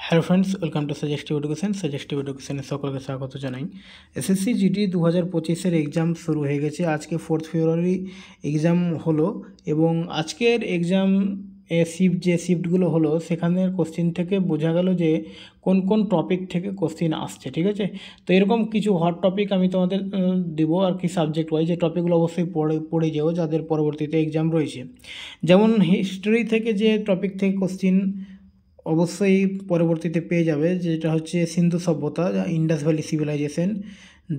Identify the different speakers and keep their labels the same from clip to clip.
Speaker 1: Hello friends, welcome to suggestive education. Suggestive এডুকেশনে সকলকে স্বাগত জানাই। এসএসসি জিডি 2025-এর এক্সাম শুরু হয়ে গেছে। আজকে 4 ফেব্রুয়ারি এক্সাম হলো এবং আজকের এক্সাম শিফটগুলো হলো সেখানের কোশ্চিন থেকে বোঝা গেল যে কোন কোন টপিক থেকে কোশ্চিন আসছে, ঠিক আছে। তো এরকম কিছু হট টপিক আমি তোমাদের দেবো আর কি, সাবজেক্ট ওয়াইজ। যে টপিকগুলো অবশ্যই পড়ে যেও যাদের পরবর্তীতে এক্সাম রয়েছে। যেমন হিস্ট্রি থেকে যে টপিক থেকে কোশ্চিন অবশ্যই পরবর্তীতে পেয়ে যাবে, যেটা হচ্ছে সিন্ধু সভ্যতা, Indus valley civilisation,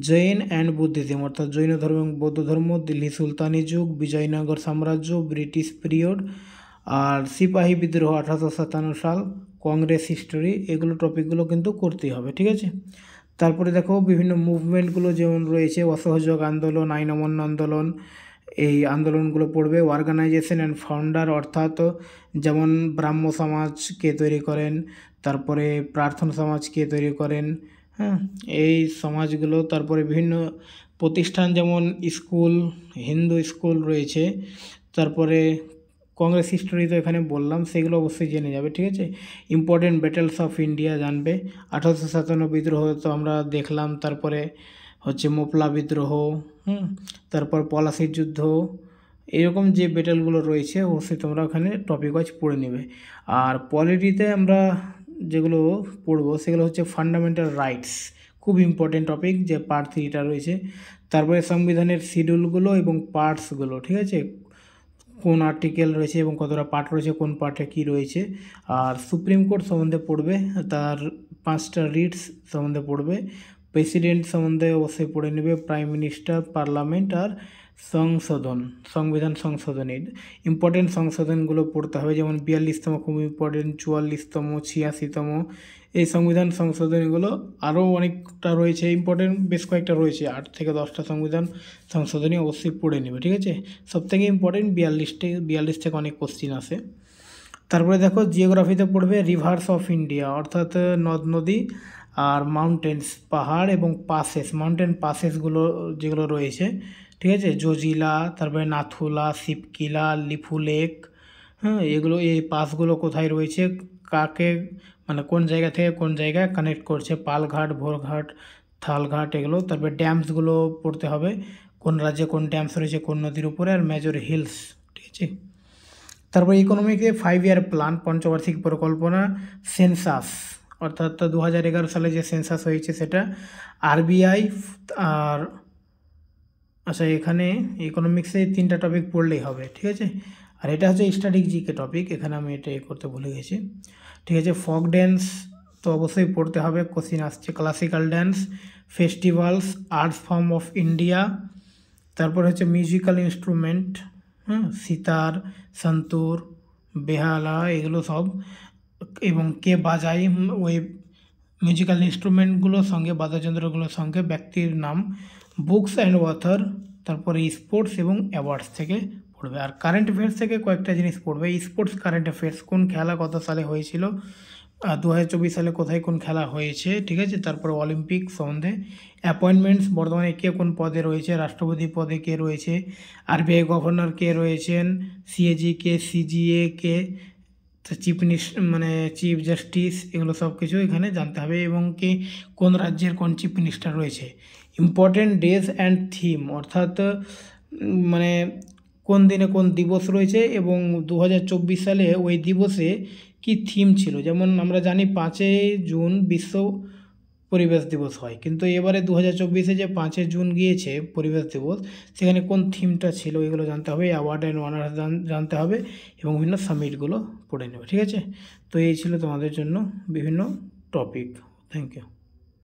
Speaker 1: Jain and Buddhism অর্থাৎ জৈন ধর্ম এবং বৌদ্ধ ধর্ম, দিল্লি সুলতানি যুগ, বিজয়নগর সাম্রাজ্য, ব্রিটিশ পিরিয়ড, আর সিপাহী বিদ্রোহ 1857 সাল, কংগ্রেস হিস্টোরি। এগুলো টপিকগুলো কিন্তু করতেই হবে, ঠিক আছে। তারপরে দেখো বিভিন্ন মুভমেন্টগুলো যেমন রয়েছে, অসহযোগ আন্দোলন, আইন অমান্য আন্দোলন, এই আন্দোলনগুলো পড়বে। অর্গানাইজেশন অ্যান্ড ফাউন্ডার অর্থাৎ যেমন ব্রাহ্ম সমাজ কে তৈরি করেন, তারপরে প্রার্থনা সমাজ কে তৈরি করেন, হ্যাঁ, এই সমাজগুলো। তারপরে বিভিন্ন প্রতিষ্ঠান যেমন স্কুল, হিন্দু স্কুল রয়েছে। তারপরে কংগ্রেস হিস্টোরি তো এখানে বললাম, সেগুলো অবশ্যই জেনে যাবে, ঠিক আছে। ইম্পর্টেন্ট ব্যাটেলস অফ ইন্ডিয়া জানবে। 1857 বিদ্রোহ তো আমরা দেখলাম। তারপরে হচ্ছে মোপলা বিদ্রোহ, তারপর পলাশির যুদ্ধ, এরকম যে ব্যাটেলগুলো রয়েছে অবশ্যই তোমরা ওখানে টপিক ওয়াইজ পড়ে নেবে। আর পলিটিতে আমরা যেগুলো পড়বো সেগুলো হচ্ছে ফান্ডামেন্টাল রাইটস, খুব ইম্পর্টেন্ট টপিক, যে পার্ট 3টা রয়েছে। তারপরে সংবিধানের শিডিউলগুলো এবং পার্টসগুলো, ঠিক আছে, কোন আর্টিকেল রয়েছে এবং কতটা পার্ট রয়েছে, কোন পার্টে কী রয়েছে। আর সুপ্রিম কোর্ট সম্বন্ধে পড়বে, তার 5টা রিটস সম্বন্ধে পড়বে। প্রেসিডেন্ট সম্বন্ধে অবশ্যই পড়ে নেবে, প্রাইম মিনিস্টার, পার্লামেন্ট আর সংবিধান সংশোধনী। ইম্পর্টেন্ট সংশোধনগুলো পড়তে হবে, যেমন 42তম খুব ইম্পর্টেন্ট, 44তম, 86তম। এই সংবিধান সংশোধনীগুলো আরও অনেকটা রয়েছে, ইম্পর্টেন্ট বেশ কয়েকটা রয়েছে, 8 থেকে 10টা সংবিধান সংশোধনী অবশ্যই পড়ে নেবে, ঠিক আছে। সবথেকে ইম্পর্টেন্ট 42 থেকে অনেক কোশ্চিন আসে। তারপরে দেখো জিওগ্রাফিতে পড়বে রিভার্স অফ ইন্ডিয়া অর্থাৎ নদ নদী আর মাউন্টেন্স, পাহাড় এবং মাউন্টেন পাসেসগুলো যেগুলো রয়েছে, ঠিক আছে। জজিলা, তারপরে নাথুলা, শিবকিলা, লিপু লেক, হ্যাঁ, এগুলো এই পাসগুলো কোথায় রয়েছে, কাকে মানে কোন জায়গা থেকে কোন জায়গায় কানেক্ট করছে, পালঘাট, ভোরঘাট, থালঘাট, এগুলো। তারপরে ড্যামসগুলো পড়তে হবে, কোন রাজ্যে কোন ড্যামস রয়েছে কোন নদীর উপরে, আর মেজর হিলস, ঠিক আছে। তারপরে ইকোনমিকে 5 ইয়ার প্ল্যান, পঞ্চবার্ষিক পরিকল্পনা, সেন্সাস অর্থাৎ 2011 সালে যে সেন্সাস হয়েছে সেটা, আরবিআই। আর আচ্ছা, এখানে ইকোনমিক্সে 3টা টপিক পড়লেই হবে, ঠিক আছে। আর এটা হচ্ছে স্ট্যাটিক জিকে টপিক, এখানে আমি এটা করতে ভুলে গেছি, ঠিক আছে। ফক ড্যান্স তো অবশ্যই পড়তে হবে, কোশ্চিন আসছে। Classical dance, festivals, arts form of India. তারপর হচ্ছে মিউজিক্যাল ইনস্ট্রুমেন্ট, সিতার, সন্তুর, বেহালা, এগুলো সব, এবং কে বাজায় ওই মিউজিক্যাল ইনস্ট্রুমেন্টগুলোর সঙ্গে, বাদ্যযন্ত্রগুলোর সঙ্গে ব্যক্তির নাম। বুকস অ্যান্ড অথর, তারপরে স্পোর্টস এবং অ্যাওয়ার্ডস থেকে পড়বে। আর কারেন্ট অ্যাফেয়ার্স থেকে কয়েকটা জিনিস পড়বে। স্পোর্টস কারেন্ট অ্যাফেয়ার্স, কোন খেলা কত সালে হয়েছিল, 2024 সালে কোথায় কোন খেলা হয়েছে, ঠিক আছে। তারপরে অলিম্পিক সম্বন্ধে। অ্যাপয়েন্টমেন্টস, বর্তমানে কে কোন পদে রয়েছে, রাষ্ট্রপতি পদে কে রয়েছে, আরবিআই গভর্নর কে রয়েছেন, সিএজি কে, সিজিএ কে, চিফ জাস্টিস, এগুলো সব কিছু এখানে জানতে হবে। এবং কে কোন রাজ্যের কোন চিফ মিনিস্টার রয়েছে। ইম্পর্টেন্ট ডেজ অ্যান্ড থিম অর্থাৎ মানে কোন দিনে কোন দিবস রয়েছে এবং 2024 সালে ওই দিবসে কি থিম ছিল। যেমন আমরা জানি 5ই জুন বিশ্ব পরিবেশ দিবস হয়, কিন্তু এবারে 2024-এ যে 5 জুন গিয়েছে পরিবেশ দিবস, সেখানে কোন থিমটা ছিল এগুলো জানতে হবে। অ্যাওয়ার্ড অ্যান্ড অনার জানতে হবে এবং বিভিন্ন সামিটগুলো পড়ে নেবে, ঠিক আছে। তো এই ছিল তোমাদের জন্য বিভিন্ন টপিক। Thank you.